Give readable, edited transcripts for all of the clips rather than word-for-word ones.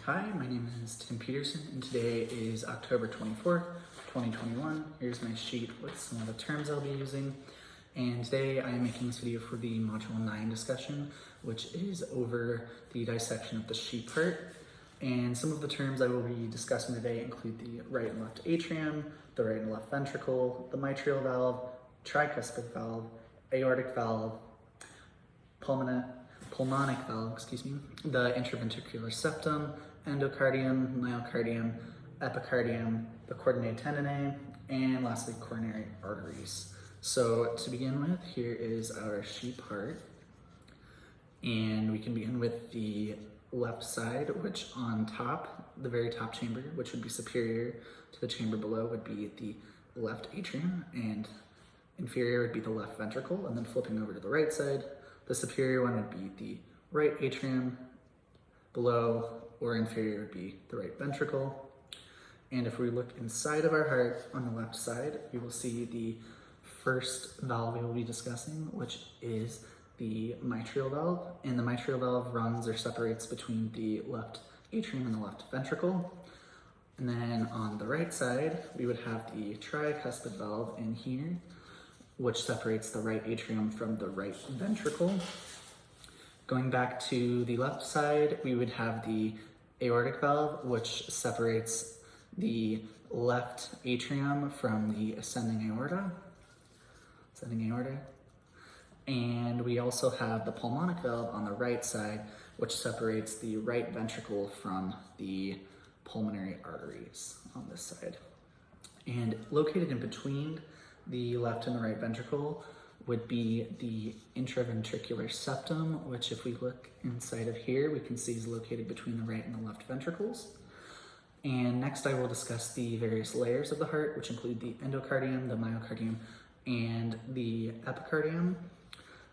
Hi, my name is Tim Peterson, and today is October 24th, 2021. Here's my sheet with some of the terms I'll be using. And today I am making this video for the Module 9 discussion, which is over the dissection of the sheep heart. And some of the terms I will be discussing today include the right and left atrium, the right and left ventricle, the mitral valve, tricuspid valve, aortic valve, pulmonic valve, the intraventricular septum, endocardium, myocardium, epicardium, the chordinae tendineae, and lastly coronary arteries. So to begin with, here is our sheep heart, and we can begin with the left side, which on top, the very top chamber, which would be superior to the chamber below, would be the left atrium, and inferior would be the left ventricle. And then flipping over to the right side, the superior one would be the right atrium, below or inferior would be the right ventricle. And if we look inside of our heart on the left side, we will see the first valve we will be discussing, which is the mitral valve. And the mitral valve runs or separates between the left atrium and the left ventricle. And then on the right side, we would have the tricuspid valve in here, which separates the right atrium from the right ventricle. Going back to the left side, we would have the aortic valve, which separates the left atrium from the ascending aorta. And we also have the pulmonic valve on the right side, which separates the right ventricle from the pulmonary arteries on this side. And located in between the left and the right ventricle would be the intraventricular septum, which if we look inside of here, we can see is located between the right and the left ventricles. And next I will discuss the various layers of the heart, which include the endocardium, the myocardium, and the epicardium.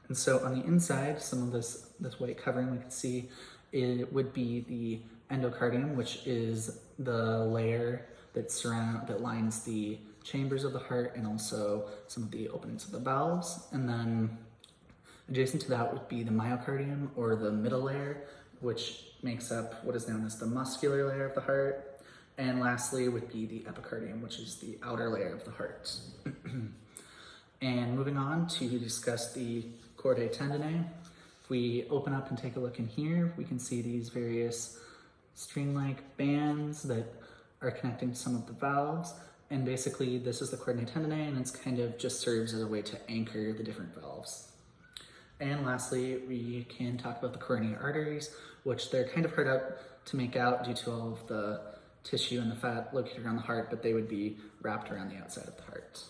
And so on the inside, some of this white covering we can see, it would be the endocardium, which is the layer that lines the chambers of the heart and also some of the openings of the valves. And then adjacent to that would be the myocardium, or the middle layer, which makes up what is known as the muscular layer of the heart. And lastly would be the epicardium, which is the outer layer of the heart. And moving on to discuss the chordinae tendineae. If we open up and take a look in here, we can see these various string-like bands that are connecting to some of the valves. And basically this is the chordinae tendineae, and it's kind of just serves as a way to anchor the different valves. And lastly, we can talk about the coronary arteries, which they're kind of hard to make out due to all of the tissue and the fat located around the heart, but they would be wrapped around the outside of the heart.